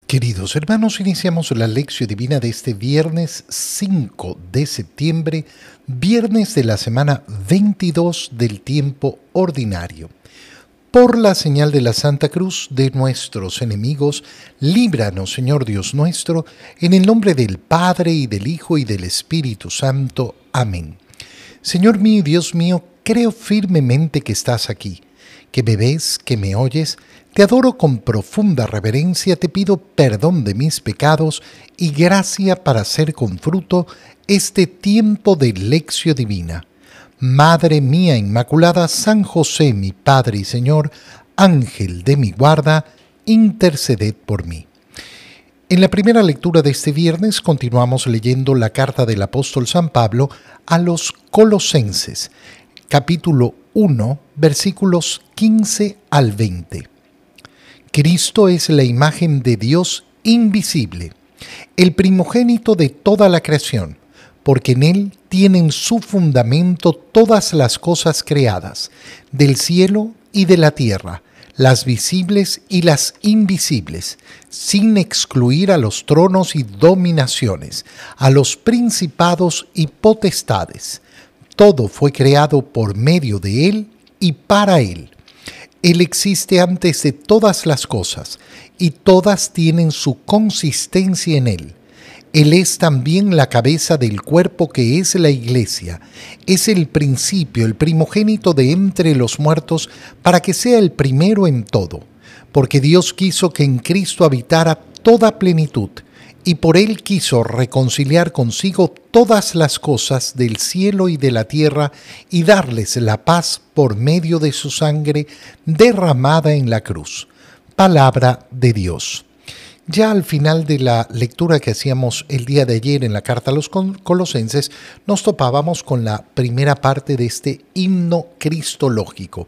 Queridos hermanos, iniciamos la lección divina de este viernes 5 de septiembre, viernes de la semana 22 del tiempo ordinario. Por la señal de la Santa Cruz de nuestros enemigos, líbranos, Señor Dios nuestro, en el nombre del Padre, y del Hijo, y del Espíritu Santo. Amén. Señor mío y Dios mío, creo firmemente que estás aquí, que me ves, que me oyes. Te adoro con profunda reverencia, te pido perdón de mis pecados y gracia para hacer con fruto este tiempo de lección divina. Madre mía Inmaculada, San José, mi Padre y Señor, Ángel de mi guarda, interceded por mí. En la primera lectura de este viernes continuamos leyendo la carta del apóstol San Pablo a los Colosenses, capítulo 1, versículos 15 al 20. Cristo es la imagen de Dios invisible, el primogénito de toda la creación, porque en Él tienen su fundamento todas las cosas creadas, del cielo y de la tierra, las visibles y las invisibles, sin excluir a los tronos y dominaciones, a los principados y potestades. Todo fue creado por medio de Él y para Él. Él existe antes de todas las cosas, y todas tienen su consistencia en Él. Él es también la cabeza del cuerpo que es la Iglesia. Es el principio, el primogénito de entre los muertos, para que sea el primero en todo. Porque Dios quiso que en Cristo habitara toda plenitud, y por Él quiso reconciliar consigo todas las cosas del cielo y de la tierra, y darles la paz por medio de su sangre derramada en la cruz. Palabra de Dios. Ya al final de la lectura que hacíamos el día de ayer en la carta a los Colosenses, nos topábamos con la primera parte de este himno cristológico.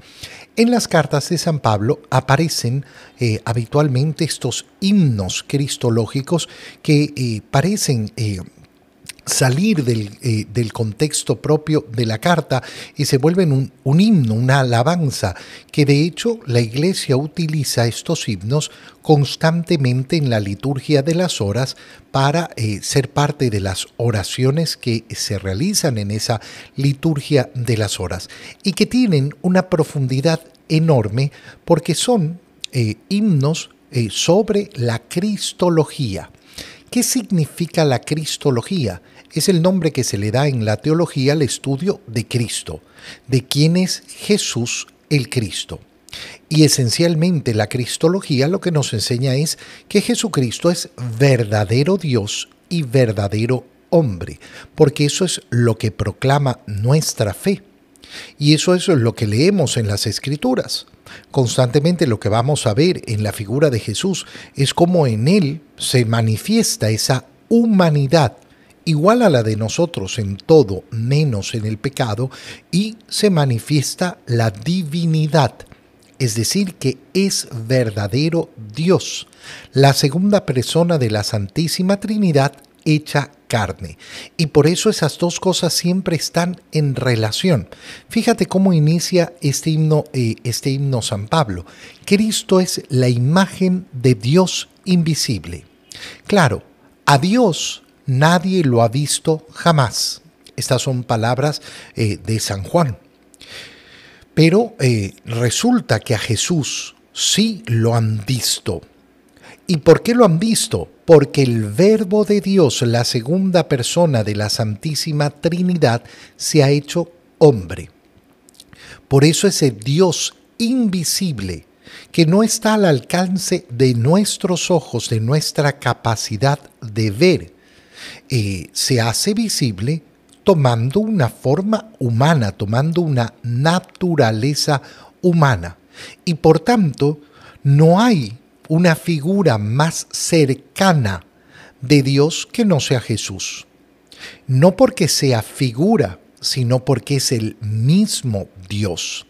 En las cartas de San Pablo aparecen habitualmente estos himnos cristológicos que parecen salir del contexto propio de la carta y se vuelven un himno, una alabanza, que de hecho la Iglesia utiliza estos himnos constantemente en la liturgia de las horas para ser parte de las oraciones que se realizan en esa liturgia de las horas y que tienen una profundidad enorme porque son himnos sobre la cristología. ¿Qué significa la cristología? Es el nombre que se le da en la teología al estudio de Cristo, de quién es Jesús el Cristo. Y esencialmente la cristología lo que nos enseña es que Jesucristo es verdadero Dios y verdadero hombre, porque eso es lo que proclama nuestra fe. Y eso es lo que leemos en las Escrituras. Constantemente lo que vamos a ver en la figura de Jesús es cómo en Él se manifiesta esa humanidad igual a la de nosotros en todo menos en el pecado, y se manifiesta la divinidad, es decir, que es verdadero Dios, la segunda persona de la Santísima Trinidad hecha carne. Y por eso esas dos cosas siempre están en relación. Fíjate cómo inicia este himno San Pablo. Cristo es la imagen de Dios invisible. Claro, a Dios nadie lo ha visto jamás. Estas son palabras de San Juan. Pero resulta que a Jesús sí lo han visto. ¿Y por qué lo han visto? Porque el Verbo de Dios, la segunda persona de la Santísima Trinidad, se ha hecho hombre. Por eso ese Dios invisible, que no está al alcance de nuestros ojos, de nuestra capacidad de ver, se hace visible tomando una forma humana, tomando una naturaleza humana. Y por tanto, no hay una figura más cercana de Dios que no sea Jesús. No porque sea figura, sino porque es el mismo Dios.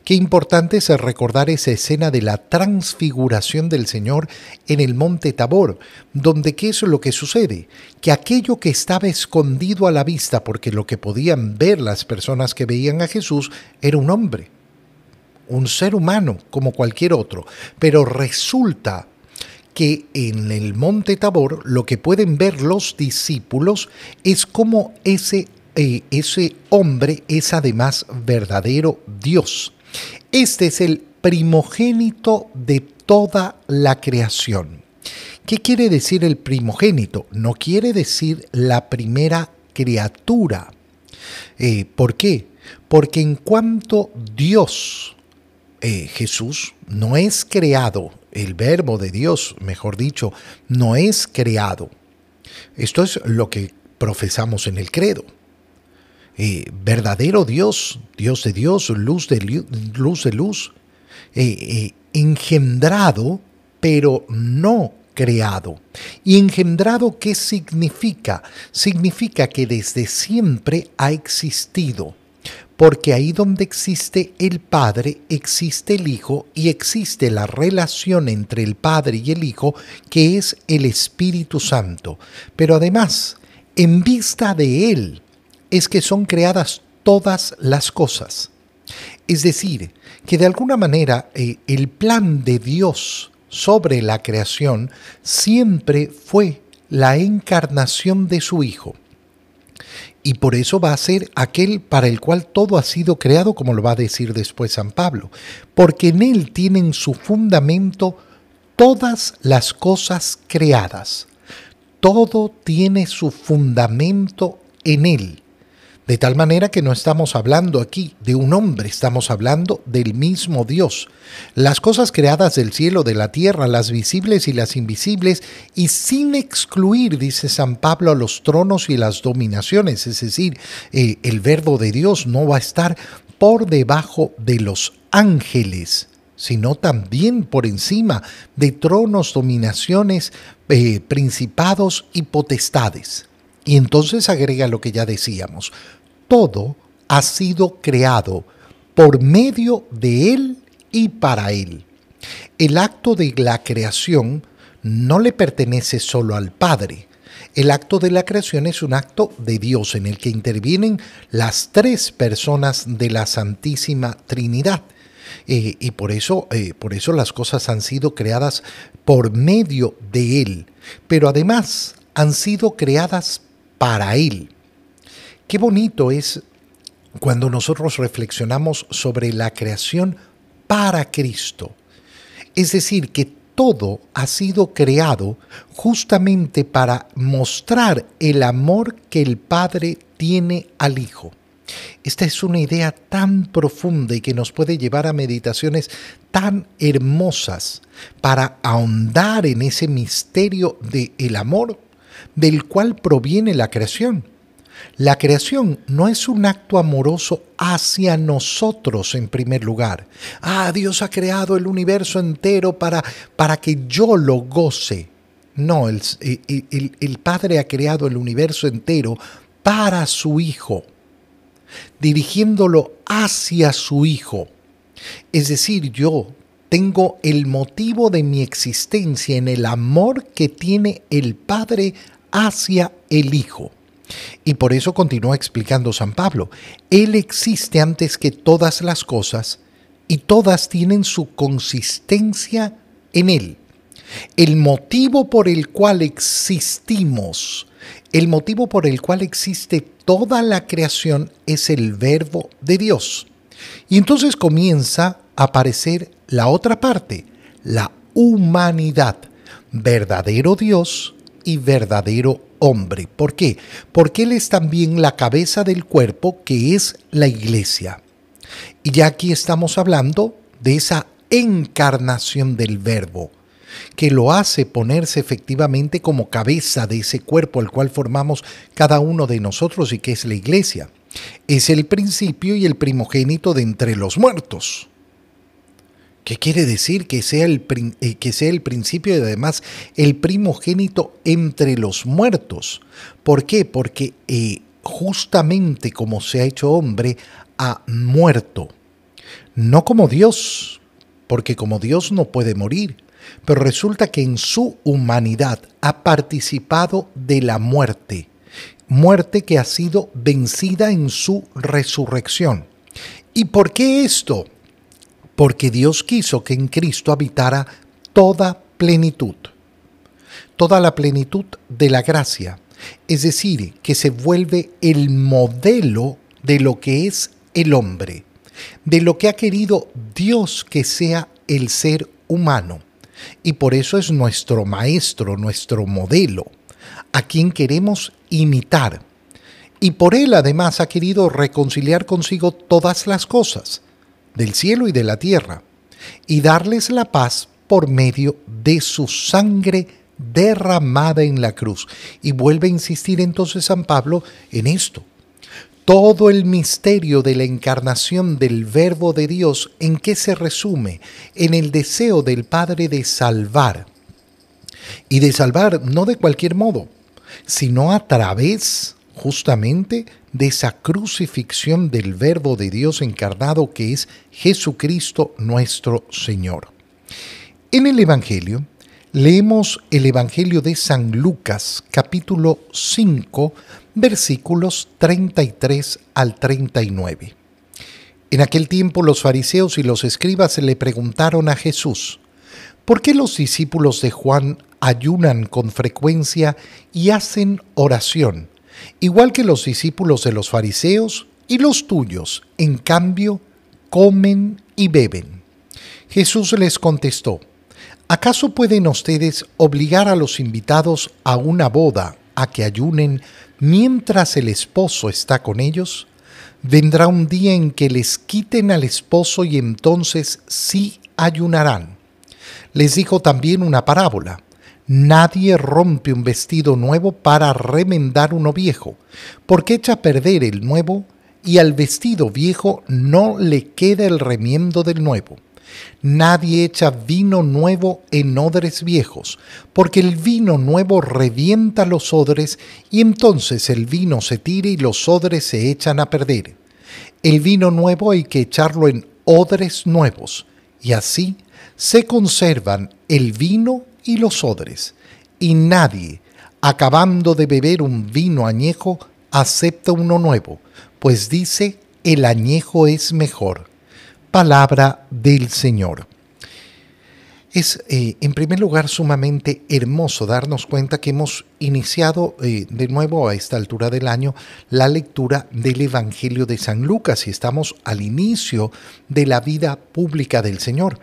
Qué importante es recordar esa escena de la transfiguración del Señor en el monte Tabor, donde ¿qué es lo que sucede? Que aquello que estaba escondido a la vista, porque lo que podían ver las personas que veían a Jesús era un hombre, un ser humano como cualquier otro, pero resulta que en el monte Tabor lo que pueden ver los discípulos es cómo ese hombre es además verdadero Dios. Este es el primogénito de toda la creación. ¿Qué quiere decir el primogénito? No quiere decir la primera criatura. ¿Por qué? Porque en cuanto Dios, Jesús, no es creado, el verbo de Dios, mejor dicho, no es creado. Esto es lo que profesamos en el credo. Verdadero Dios, Dios de Dios, luz de luz, engendrado, pero no creado. ¿Y engendrado qué significa? Significa que desde siempre ha existido, porque ahí donde existe el Padre, existe el Hijo y existe la relación entre el Padre y el Hijo, que es el Espíritu Santo. Pero además, en vista de Él, es que son creadas todas las cosas. Es decir, que de alguna manera el plan de Dios sobre la creación siempre fue la encarnación de su Hijo. Y por eso va a ser aquel para el cual todo ha sido creado, como lo va a decir después San Pablo, porque en él tienen su fundamento todas las cosas creadas. Todo tiene su fundamento en él. De tal manera que no estamos hablando aquí de un hombre, estamos hablando del mismo Dios. Las cosas creadas del cielo, de la tierra, las visibles y las invisibles, y sin excluir, dice San Pablo, los tronos y las dominaciones, es decir, el verbo de Dios no va a estar por debajo de los ángeles, sino también por encima de tronos, dominaciones, principados y potestades. Y entonces agrega lo que ya decíamos, todo ha sido creado por medio de Él y para Él. El acto de la creación no le pertenece solo al Padre. El acto de la creación es un acto de Dios en el que intervienen las tres personas de la Santísima Trinidad. Y por eso las cosas han sido creadas por medio de Él, pero además han sido creadas para Él. Qué bonito es cuando nosotros reflexionamos sobre la creación para Cristo. Es decir, que todo ha sido creado justamente para mostrar el amor que el Padre tiene al Hijo. Esta es una idea tan profunda y que nos puede llevar a meditaciones tan hermosas para ahondar en ese misterio del amor del cual proviene la creación. La creación no es un acto amoroso hacia nosotros en primer lugar. Dios ha creado el universo entero para que yo lo goce. No, el Padre ha creado el universo entero para su Hijo, dirigiéndolo hacia su Hijo. Es decir, yo tengo el motivo de mi existencia en el amor que tiene el Padre hacia el Hijo. Y por eso continúa explicando San Pablo. Él existe antes que todas las cosas y todas tienen su consistencia en Él. El motivo por el cual existimos, el motivo por el cual existe toda la creación es el verbo de Dios. Y entonces comienza a aparecer la otra parte, la humanidad, verdadero Dios y verdadero hombre. ¿Por qué? Porque Él es también la cabeza del cuerpo, que es la Iglesia. Y ya aquí estamos hablando de esa encarnación del Verbo, que lo hace ponerse efectivamente como cabeza de ese cuerpo al cual formamos cada uno de nosotros y que es la Iglesia. Es el principio y el primogénito de entre los muertos. ¿Qué quiere decir? Que sea el principio y además el primogénito entre los muertos. ¿Por qué? Porque justamente como se ha hecho hombre, ha muerto. No como Dios, porque como Dios no puede morir, pero resulta que en su humanidad ha participado de la muerte, muerte que ha sido vencida en su resurrección. ¿Y por qué esto? Porque Dios quiso que en Cristo habitara toda plenitud. toda la plenitud de la gracia, es decir, que se vuelve el modelo de lo que es el hombre, de lo que ha querido Dios que sea el ser humano. Y por eso es nuestro maestro, nuestro modelo, a quien queremos imitar. Y por él además ha querido reconciliar consigo todas las cosas, del cielo y de la tierra, y darles la paz por medio de su sangre derramada en la cruz. Y vuelve a insistir entonces San Pablo en esto. Todo el misterio de la encarnación del Verbo de Dios, ¿en qué se resume? En el deseo del Padre de salvar. Y de salvar no de cualquier modo, sino a través justamente de esa crucifixión del Verbo de Dios encarnado que es Jesucristo nuestro Señor. En el Evangelio, leemos el Evangelio de San Lucas, capítulo 5, versículos 33 al 39. En aquel tiempo los fariseos y los escribas le preguntaron a Jesús, ¿por qué los discípulos de Juan ayunan con frecuencia y hacen oración, igual que los discípulos de los fariseos y los tuyos, en cambio, comen y beben? Jesús les contestó, ¿acaso pueden ustedes obligar a los invitados a una boda a que ayunen mientras el esposo está con ellos? Vendrá un día en que les quiten al esposo y entonces sí ayunarán. Les dijo también una parábola. Nadie rompe un vestido nuevo para remendar uno viejo, porque echa a perder el nuevo y al vestido viejo no le queda el remiendo del nuevo. Nadie echa vino nuevo en odres viejos, porque el vino nuevo revienta los odres y entonces el vino se tira y los odres se echan a perder. El vino nuevo hay que echarlo en odres nuevos, y así se conservan el vino y los odres. Y nadie, acabando de beber un vino añejo, acepta uno nuevo, pues dice, el añejo es mejor. Palabra del Señor. Es, en primer lugar, sumamente hermoso darnos cuenta que hemos iniciado de nuevo a esta altura del año la lectura del Evangelio de San Lucas y estamos al inicio de la vida pública del Señor.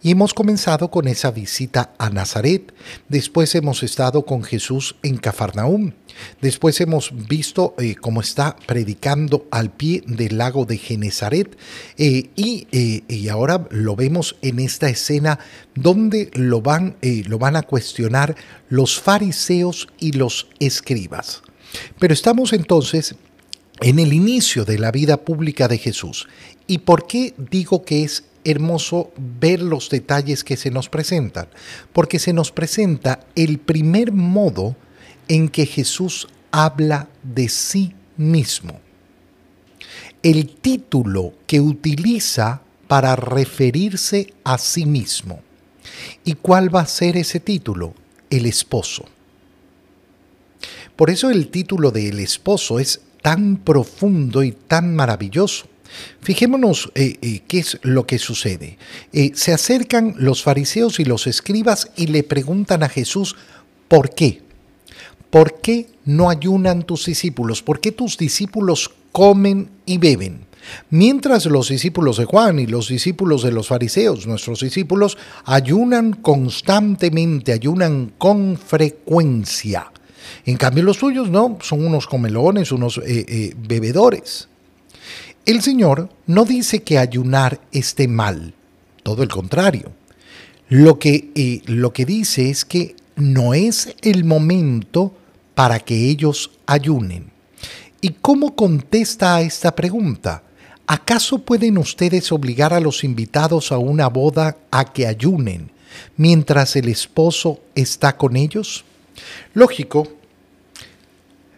Y hemos comenzado con esa visita a Nazaret, después hemos estado con Jesús en Cafarnaúm, después hemos visto cómo está predicando al pie del lago de Genesaret y ahora lo vemos en esta escena donde lo van a cuestionar los fariseos y los escribas. Pero estamos entonces en el inicio de la vida pública de Jesús. ¿Y por qué digo que es hermoso ver los detalles que se nos presentan? Porque se nos presenta el primer modo en que Jesús habla de sí mismo. El título que utiliza para referirse a sí mismo. ¿Y cuál va a ser ese título? El esposo. Por eso el título de El esposo es tan profundo y tan maravilloso. Fijémonos qué es lo que sucede. Se acercan los fariseos y los escribas y le preguntan a Jesús, ¿por qué? ¿Por qué no ayunan tus discípulos? ¿Por qué tus discípulos comen y beben? Mientras los discípulos de Juan y los discípulos de los fariseos, nuestros discípulos, ayunan constantemente, ayunan con frecuencia. En cambio los suyos no, son unos comelones, unos bebedores. El Señor no dice que ayunar esté mal, todo el contrario. Lo que dice es que no es el momento para que ellos ayunen. ¿Y cómo contesta a esta pregunta? ¿Acaso pueden ustedes obligar a los invitados a una boda a que ayunen mientras el esposo está con ellos? Lógico.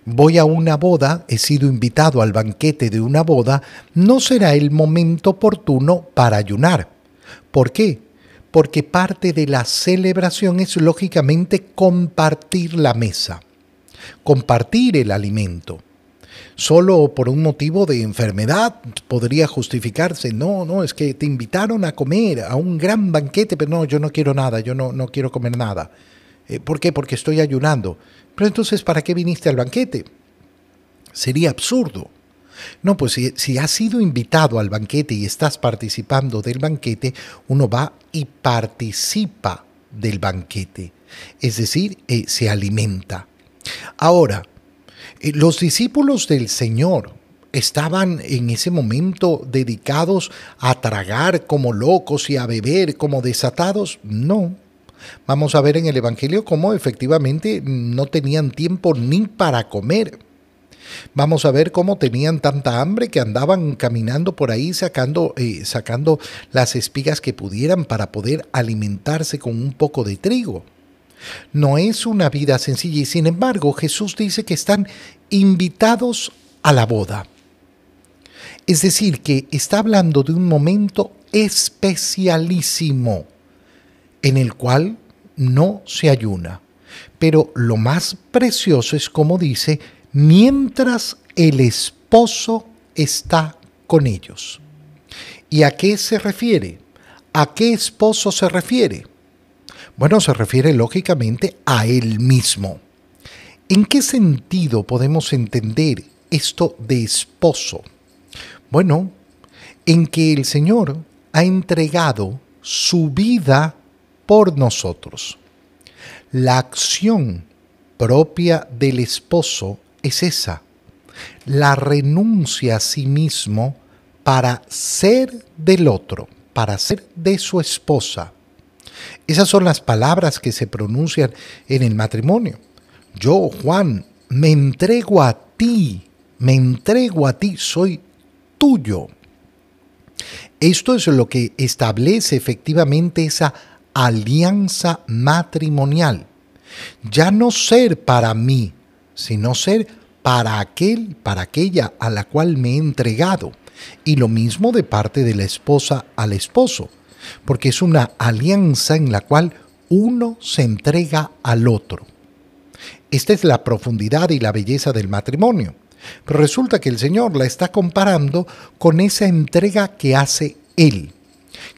Voy a una boda, he sido invitado al banquete de una boda, no será el momento oportuno para ayunar. ¿Por qué? Porque parte de la celebración es lógicamente compartir la mesa, compartir el alimento. Solo por un motivo de enfermedad podría justificarse. No, es que te invitaron a comer a un gran banquete, pero no, yo no quiero nada, yo no quiero comer nada. ¿Por qué? Porque estoy ayunando. Pero entonces, ¿para qué viniste al banquete? Sería absurdo. No, pues si has sido invitado al banquete y estás participando del banquete, uno va y participa del banquete. Es decir, se alimenta. Ahora, los discípulos del Señor estaban en ese momento dedicados a tragar como locos y a beber como desatados. No. Vamos a ver en el Evangelio cómo efectivamente no tenían tiempo ni para comer. Vamos a ver cómo tenían tanta hambre que andaban caminando por ahí sacando las espigas que pudieran para poder alimentarse con un poco de trigo. No es una vida sencilla y sin embargo Jesús dice que están invitados a la boda. Es decir, que está hablando de un momento especialísimo en el cual no se ayuna. Pero lo más precioso es como dice, mientras el esposo está con ellos. ¿Y a qué se refiere? ¿A qué esposo se refiere? Bueno, se refiere lógicamente a él mismo. ¿En qué sentido podemos entender esto de esposo? Bueno, en que el Señor ha entregado su vida por nosotros. La acción propia del esposo es esa, la renuncia a sí mismo para ser del otro, para ser de su esposa. Esas son las palabras que se pronuncian en el matrimonio. Yo, Juan, me entrego a ti, soy tuyo. Esto es lo que establece efectivamente esa alianza matrimonial. Ya no ser para mí, sino ser para aquella a la cual me he entregado. Y lo mismo de parte de la esposa al esposo, porque es una alianza en la cual uno se entrega al otro. Esta es la profundidad y la belleza del matrimonio. Pero resulta que el Señor la está comparando con esa entrega que hace Él.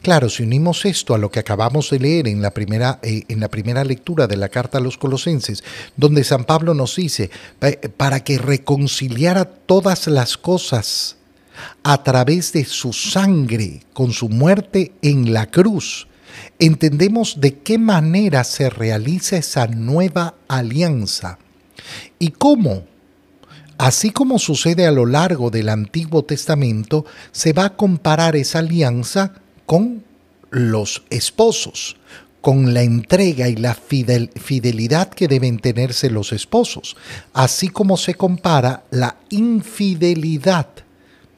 Claro, si unimos esto a lo que acabamos de leer en la primera lectura de la carta a los Colosenses, donde San Pablo nos dice, para que reconciliara todas las cosas a través de su sangre, con su muerte en la cruz, entendemos de qué manera se realiza esa nueva alianza y cómo. Así como sucede a lo largo del Antiguo Testamento, se va a comparar esa alianza con los esposos, con la entrega y la fidelidad que deben tenerse los esposos, así como se compara la infidelidad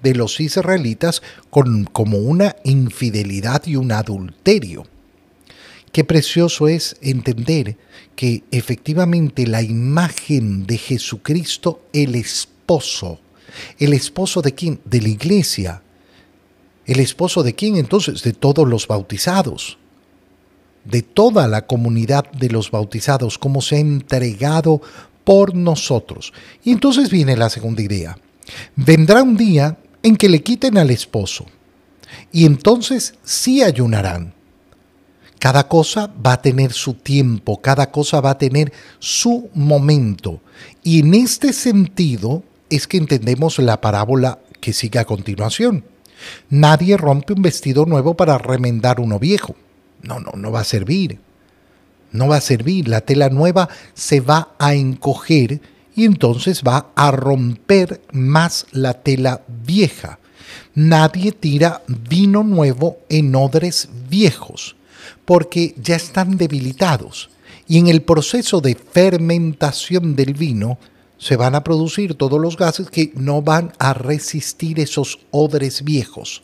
de los israelitas como una infidelidad y un adulterio. Qué precioso es entender que efectivamente la imagen de Jesucristo, el esposo ¿de quién? De la iglesia. ¿El esposo de quién entonces? De todos los bautizados, de toda la comunidad de los bautizados, como se ha entregado por nosotros. Y entonces viene la segunda idea. Vendrá un día en que le quiten al esposo y entonces sí ayunarán. Cada cosa va a tener su tiempo, cada cosa va a tener su momento. Y en este sentido es que entendemos la parábola que sigue a continuación. Nadie rompe un vestido nuevo para remendar uno viejo. No va a servir. No va a servir. La tela nueva se va a encoger y entonces va a romper más la tela vieja. Nadie tira vino nuevo en odres viejos, porque ya están debilitados y en el proceso de fermentación del vino se van a producir todos los gases que no van a resistir esos odres viejos.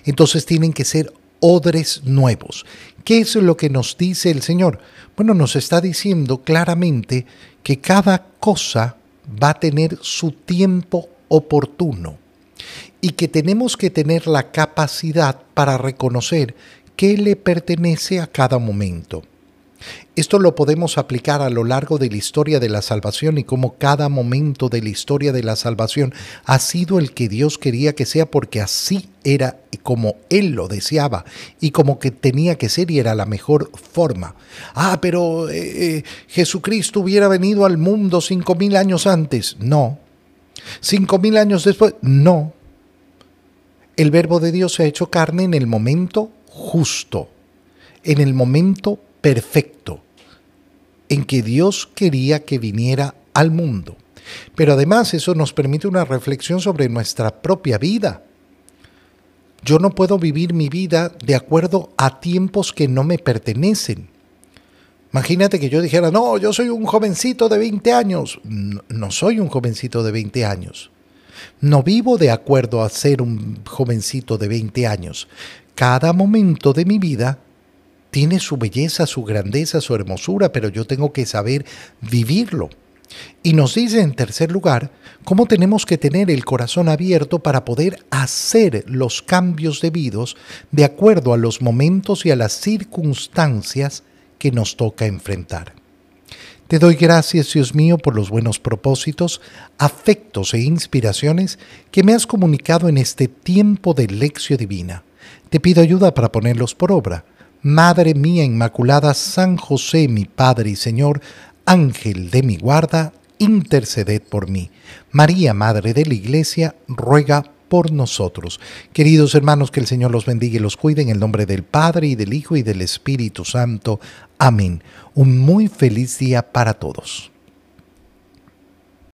Entonces tienen que ser odres nuevos. ¿Qué es lo que nos dice el Señor? Bueno, nos está diciendo claramente que cada cosa va a tener su tiempo oportuno y que tenemos que tener la capacidad para reconocer qué le pertenece a cada momento. Esto lo podemos aplicar a lo largo de la historia de la salvación y cómo cada momento de la historia de la salvación ha sido el que Dios quería que sea, porque así era como Él lo deseaba y como que tenía que ser, y era la mejor forma. Pero Jesucristo hubiera venido al mundo 5.000 años antes. No. 5.000 años después. No. El Verbo de Dios se ha hecho carne en el momento justo, en el momento perfecto, en que Dios quería que viniera al mundo. Pero además eso nos permite una reflexión sobre nuestra propia vida. Yo no puedo vivir mi vida de acuerdo a tiempos que no me pertenecen. Imagínate que yo dijera, no, yo soy un jovencito de 20 años. No, no soy un jovencito de 20 años. No vivo de acuerdo a ser un jovencito de 20 años. Cada momento de mi vida tiene su belleza, su grandeza, su hermosura, pero yo tengo que saber vivirlo. Y nos dice en tercer lugar cómo tenemos que tener el corazón abierto para poder hacer los cambios debidos de acuerdo a los momentos y a las circunstancias que nos toca enfrentar. Te doy gracias, Dios mío, por los buenos propósitos, afectos e inspiraciones que me has comunicado en este tiempo de lección divina. Te pido ayuda para ponerlos por obra. Madre mía Inmaculada, San José, mi Padre y Señor, Ángel de mi guarda, interceded por mí. María, Madre de la Iglesia, ruega por nosotros. Queridos hermanos, que el Señor los bendiga y los cuide en el nombre del Padre, y del Hijo, y del Espíritu Santo. Amén. Un muy feliz día para todos.